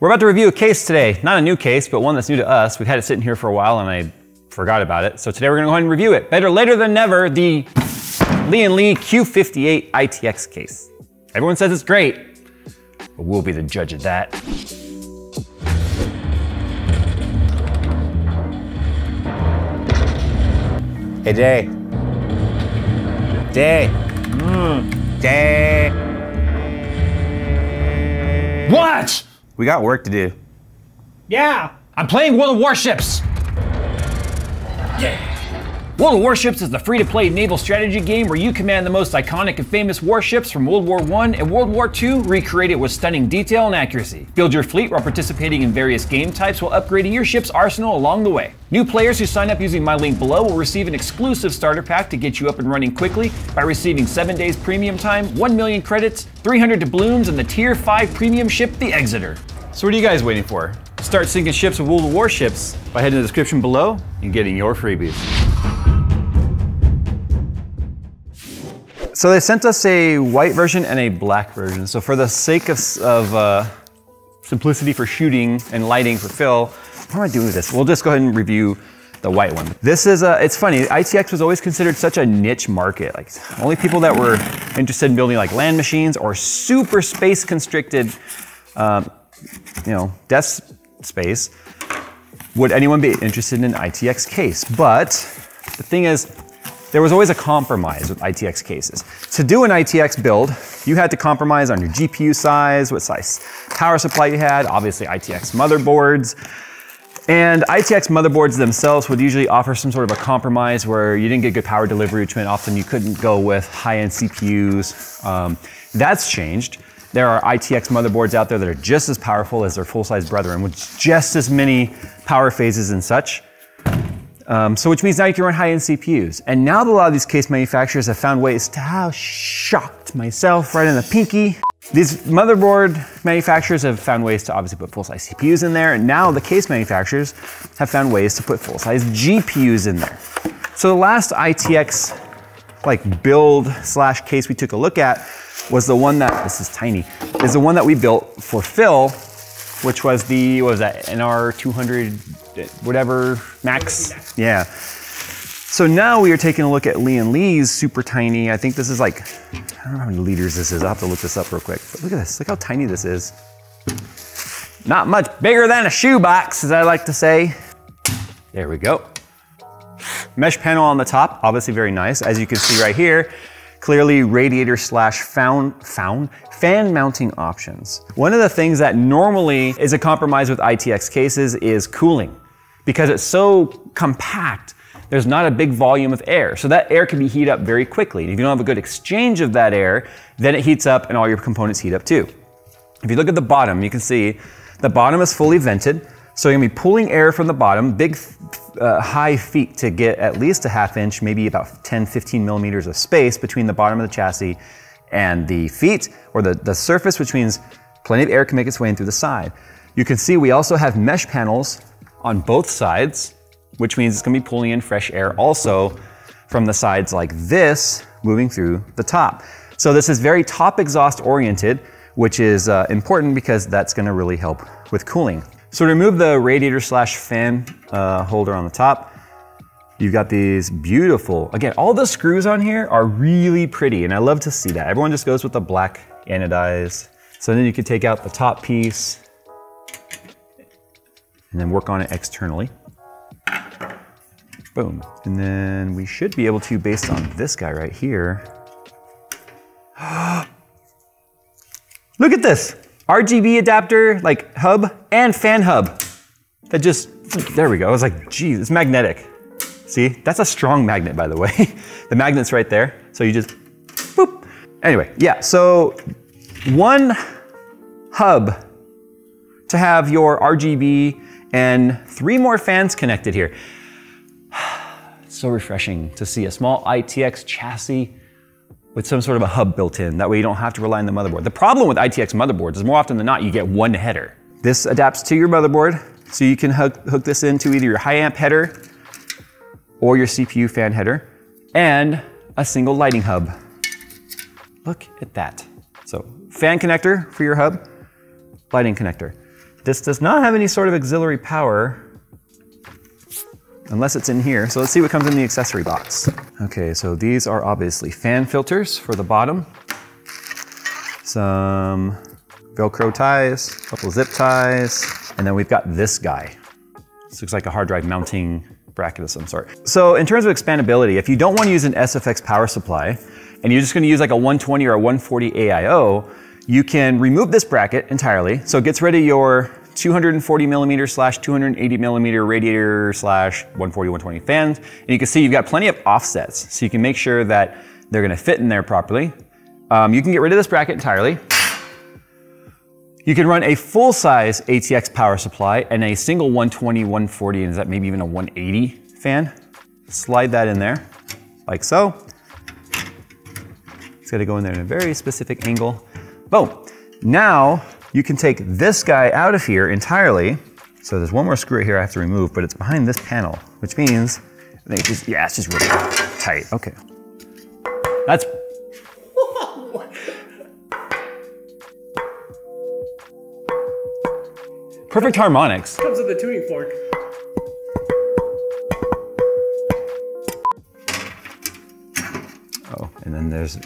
We're about to review a case today. Not a new case, but one that's new to us. We've had it sitting here for a while and I forgot about it. So today we're gonna go ahead and review it. Better later than never, the lian-li Q58 ITX case. Everyone says it's great, but we'll be the judge of that. Hey, Jay. Jay. Jay. What? We got work to do. Yeah, I'm playing World of Warships. Yeah. World of Warships is the free-to-play naval strategy game where you command the most iconic and famous warships from World War I and World War II, recreated with stunning detail and accuracy. Build your fleet while participating in various game types while upgrading your ship's arsenal along the way. New players who sign up using my link below will receive an exclusive starter pack to get you up and running quickly by receiving 7 days premium time, 1 million credits, 300 doubloons, and the Tier 5 premium ship, the Exeter. So what are you guys waiting for? Start sinking ships with World of Warships by heading to the description below and getting your freebies. So they sent us a white version and a black version. So for the sake of simplicity for shooting and lighting for Phil, what am I doing with this? We'll just go ahead and review the white one. This is, it's funny, ITX was always considered such a niche market. Like only people that were interested in building like land machines or super space constricted, desk space, would anyone be interested in an ITX case. But the thing is, there was always a compromise with ITX cases. To do an ITX build, you had to compromise on your GPU size, what size power supply you had, obviously ITX motherboards. And ITX motherboards themselves would usually offer some sort of a compromise where you didn't get good power delivery, which meant often you couldn't go with high-end CPUs. That's changed. There are ITX motherboards out there that are just as powerful as their full-size brethren with just as many power phases and such. So which means now you can run high-end CPUs. And now that a lot of these case manufacturers have found ways to, how shocked myself right in the pinky. These motherboard manufacturers have found ways to obviously put full-size CPUs in there. And now the case manufacturers have found ways to put full-size GPUs in there. So the last ITX build / case we took a look at was the one that, this is tiny, is the one that we built for Phil, which was the, what was that, NR200 whatever max? Yeah. So now we are taking a look at lian-li's super tiny. I think this is like, I don't know how many liters this is. I'll have to look this up real quick. But look at this, look how tiny this is. Not much bigger than a shoebox, as I like to say. There we go. Mesh panel on the top, obviously very nice. As you can see right here, clearly radiator / fan mounting options. One of the things that normally is a compromise with ITX cases is cooling. Because it's so compact, there's not a big volume of air. So that air can be heated up very quickly. If you don't have a good exchange of that air, then it heats up and all your components heat up too. If you look at the bottom, you can see the bottom is fully vented. So you're gonna be pulling air from the bottom, big high feet to get at least a ½ inch, maybe about 10, 15 millimeters of space between the bottom of the chassis and the feet, or the surface, which means plenty of air can make its way in through the side. You can see we also have mesh panels on both sides, which means it's gonna be pulling in fresh air also from the sides like this, moving through the top. So this is very top exhaust oriented, which is important because that's gonna really help with cooling. So to remove the radiator / fan holder on the top, you've got these beautiful, again, all the screws on here are really pretty and I love to see that. Everyone just goes with the black anodized. So then you can take out the top piece and then work on it externally. Boom. And then we should be able to, based on this guy right here. Look at this. RGB adapter, hub and fan hub. That just, there we go. I was like, geez, it's magnetic. See, that's a strong magnet, by the way. The magnet's right there. So you just, boop. Anyway, yeah, so one hub to have your RGB and 3 more fans connected here. So refreshing to see a small ITX chassis with some sort of a hub built in. That way you don't have to rely on the motherboard. The problem with ITX motherboards is more often than not, you get one header. This adapts to your motherboard, so you can hook this into either your high amp header or your CPU fan header, and a single lighting hub. Look at that. So fan connector for your hub, lighting connector. This does not have any sort of auxiliary power unless it's in here. So let's see what comes in the accessory box. Okay, so these are obviously fan filters for the bottom. Some Velcro ties, a couple zip ties, and then we've got this guy. This looks like a hard drive mounting bracket of some sort. So in terms of expandability, if you don't want to use an SFX power supply, and you're just going to use like a 120 or a 140 AIO, you can remove this bracket entirely. So it gets rid of your 240 millimeter / 280 millimeter radiator / 140, 120 fans. And you can see you've got plenty of offsets. So you can make sure that they're going to fit in there properly. You can get rid of this bracket entirely. You can run a full-size ATX power supply and a single 120, 140, and is that maybe even a 180 fan? Slide that in there, like so. It's gotta go in there in a very specific angle. Boom. Now, you can take this guy out of here entirely. So there's one more screw here I have to remove, but it's behind this panel, which means, I think it's just really tight. Okay. That's perfect harmonics. Comes with a tuning fork. Oh, and then there's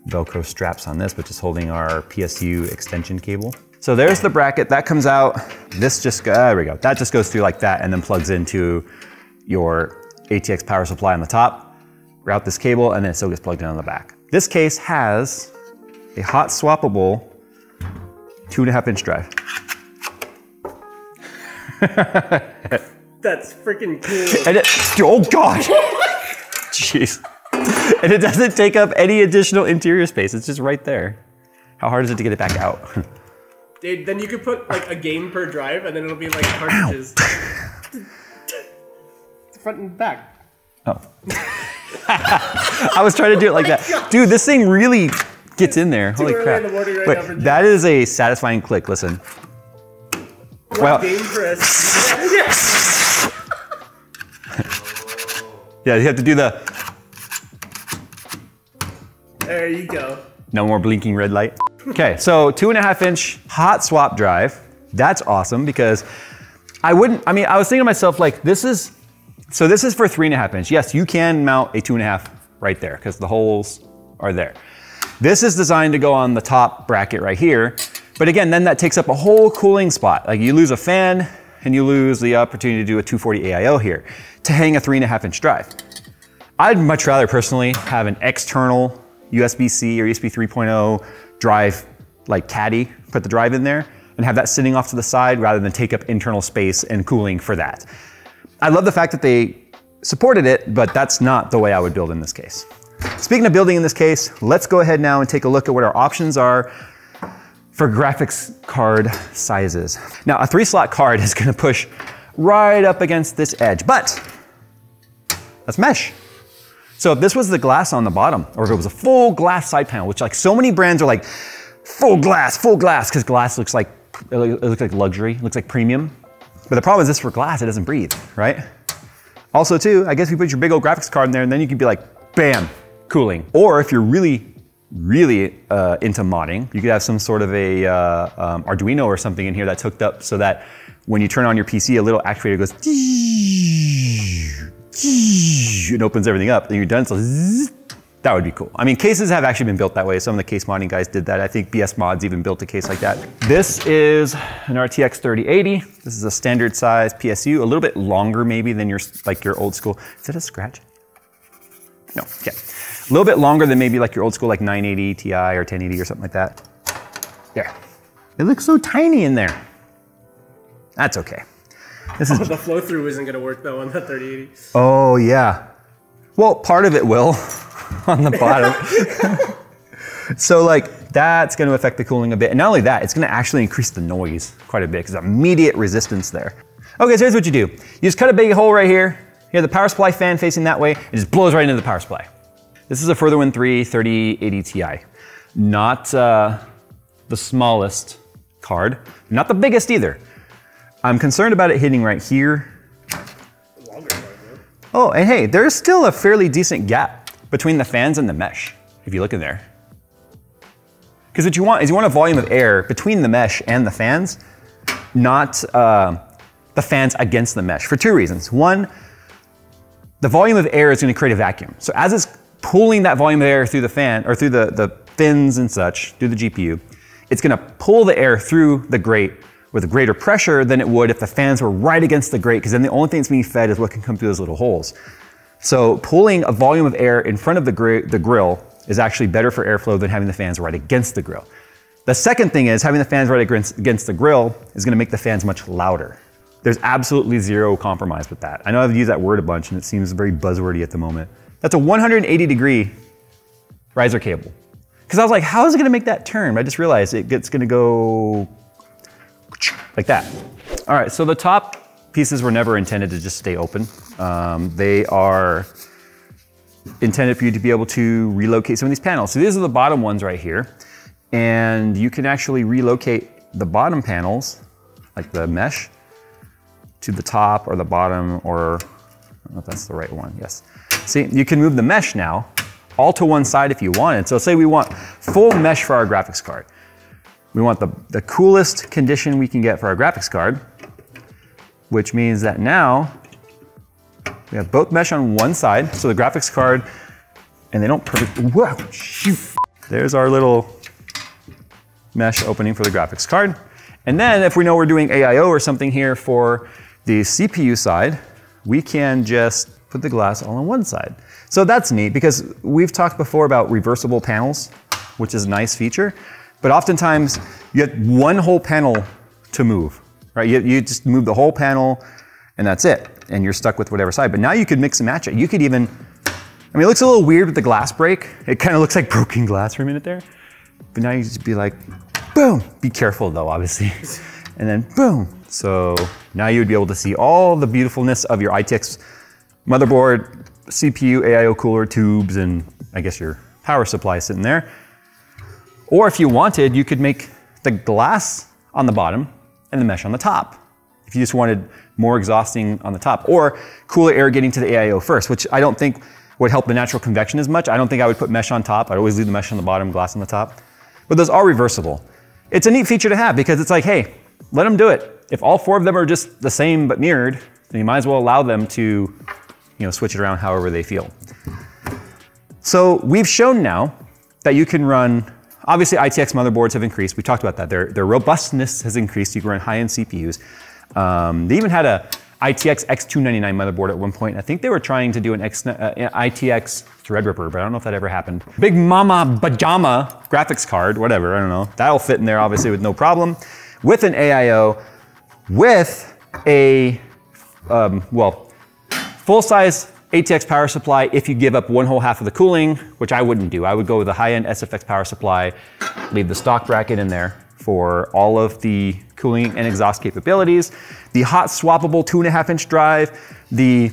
Velcro straps on this, which is holding our PSU extension cable. So there's the bracket, that comes out. This just, there we go. That just goes through like that and then plugs into your ATX power supply on the top, route this cable, and then it still gets plugged in on the back. This case has a hot swappable 2.5 inch drive. That's freaking cool. And oh gosh! Jeez. And it doesn't take up any additional interior space. It's just right there. How hard is it to get it back out? Dude, then you could put like a game per drive and then it'll be like cartridges. Front and back. Oh. I was trying to do it like that. Dude, this thing really gets in there. Holy crap. But that is a satisfying click, listen. Well, game press. Yes. Yeah, you have to do the. There you go. No more blinking red light. Okay, so 2.5 inch hot swap drive. That's awesome because I was thinking to myself like, this is for 3.5 inch. Yes, you can mount a 2.5 right there because the holes are there. This is designed to go on the top bracket right here. But again, then that takes up a whole cooling spot. Like you lose a fan and you lose the opportunity to do a 240 AIO here to hang a 3.5 inch drive. I'd much rather personally have an external USB-C or USB 3.0 drive like caddy, put the drive in there and have that sitting off to the side rather than take up internal space and cooling for that. I love the fact that they supported it, but that's not the way I would build in this case. Speaking of building in this case, let's go ahead now and take a look at what our options are for graphics card sizes. Now, a 3-slot card is gonna push right up against this edge, but that's mesh. So if this was the glass on the bottom, or if it was a full glass side panel, which like so many brands are like, full glass, because glass looks like, it looks like luxury, it looks like premium. But the problem is this for glass, it doesn't breathe, right? Also too, I guess you put your big old graphics card in there and then you can be like, bam, cooling. Or if you're really into modding, you could have some sort of a Arduino or something in here that's hooked up so that when you turn on your PC, a little actuator goes, it opens everything up, and you're done, so that would be cool. I mean, cases have actually been built that way. Some of the case modding guys did that. I think BS Mods even built a case like that. This is an RTX 3080. This is a standard size PSU, a little bit longer maybe than your old school. Is that a scratch? No, okay. A little bit longer than maybe like your old school like 980 Ti or 1080 or something like that. There. It looks so tiny in there. That's okay. This is the flow through isn't gonna work though on that 3080. Oh yeah. Well, part of it will on the bottom. So like that's gonna affect the cooling a bit. And not only that, it's gonna actually increase the noise quite a bit because immediate resistance there. Okay, so here's what you do. You just cut a big hole right here. You have the power supply fan facing that way. It just blows right into the power supply. This is a Furtherwind 3 3080 Ti. Not the smallest card, not the biggest either. I'm concerned about it hitting right here. Oh, and hey, there's still a fairly decent gap between the fans and the mesh, if you look in there. Because what you want is you want a volume of air between the mesh and the fans the fans against the mesh for two reasons. One, the volume of air is going to create a vacuum. So as it's pulling that volume of air through the fan, or through the fins and such, through the GPU, it's going to pull the air through the grate with a greater pressure than it would if the fans were right against the grate, because then the only thing that's being fed is what can come through those little holes. So pulling a volume of air in front of the grill is actually better for airflow than having the fans right against the grill. The second thing is having the fans right against the grill is going to make the fans much louder. There's absolutely zero compromise with that. I know I've used that word a bunch and it seems very buzzwordy at the moment. That's a 180-degree riser cable. Because I was like, how is it going to make that turn? But I just realized it's going to go like that. All right, so the top pieces were never intended to just stay open. They are intended for you to be able to relocate some of these panels. So these are the bottom ones right here. And you can actually relocate the bottom panels, like the mesh, to the top or the bottom, or I don't know if that's the right one, yes. See, you can move the mesh now all to one side if you wanted. So say we want full mesh for our graphics card. We want the coolest condition we can get for our graphics card, which means that now we have both mesh on one side, so the graphics card, and they don't perfectly, whoa, shoot. There's our little mesh opening for the graphics card. And then if we know we're doing AIO or something here for the CPU side, we can just put the glass all on one side. So that's neat because we've talked before about reversible panels, which is a nice feature, but oftentimes you get one whole panel to move, right? You just move the whole panel and that's it. And you're stuck with whatever side. But now you could mix and match it. You could even, I mean, it looks a little weird with the glass break. It kind of looks like broken glass for a minute there. But now you just be like, boom. Be careful though, obviously. And then boom. So now you would be able to see all the beautifulness of your ITX motherboard, CPU, AIO cooler tubes, and I guess your power supply sitting there. Or if you wanted, you could make the glass on the bottom and the mesh on the top. If you just wanted more exhausting on the top, or cooler air getting to the AIO first, which I don't think would help the natural convection as much. I don't think I would put mesh on top. I'd always leave the mesh on the bottom, glass on the top. But those are reversible. It's a neat feature to have because it's like, hey, let them do it. If all four of them are just the same but mirrored, then you might as well allow them to, switch it around however they feel. So we've shown now that you can run, obviously ITX motherboards have increased. We talked about that. Their robustness has increased. You can run high-end CPUs. They even had a ITX X299 motherboard at one point. I think they were trying to do an ITX Threadripper, but I don't know if that ever happened. Big Mama Pajama graphics card, whatever, I don't know. That'll fit in there obviously with no problem. With an AIO, with a, full-size ATX power supply if you give up one whole half of the cooling, which I wouldn't do. I would go with a high-end SFX power supply, leave the stock bracket in there for all of the cooling and exhaust capabilities, the hot swappable 2.5-inch drive, the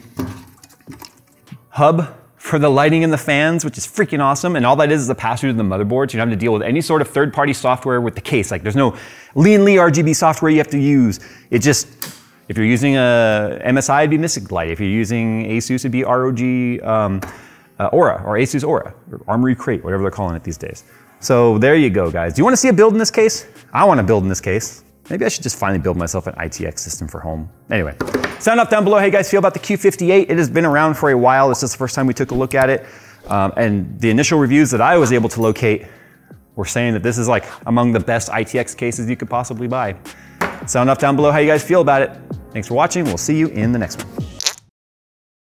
hub for the lighting and the fans, which is freaking awesome. And all that is a pass-through to the motherboard. So you don't have to deal with any sort of third-party software with the case. Like there's no lian-li RGB software you have to use. It just, if you're using a MSI, it'd be Mystic Light. If you're using Asus, it'd be ROG Aura, or Asus Aura, or Armory Crate, whatever they're calling it these days. So there you go, guys. Do you want to see a build in this case? I want to build in this case. Maybe I should just finally build myself an ITX system for home. Anyway, sound off down below how you guys feel about the Q58. It has been around for a while. This is the first time we took a look at it. And the initial reviews that I was able to locate were saying that this is like among the best ITX cases you could possibly buy. Sound off down below how you guys feel about it. Thanks for watching. We'll see you in the next one.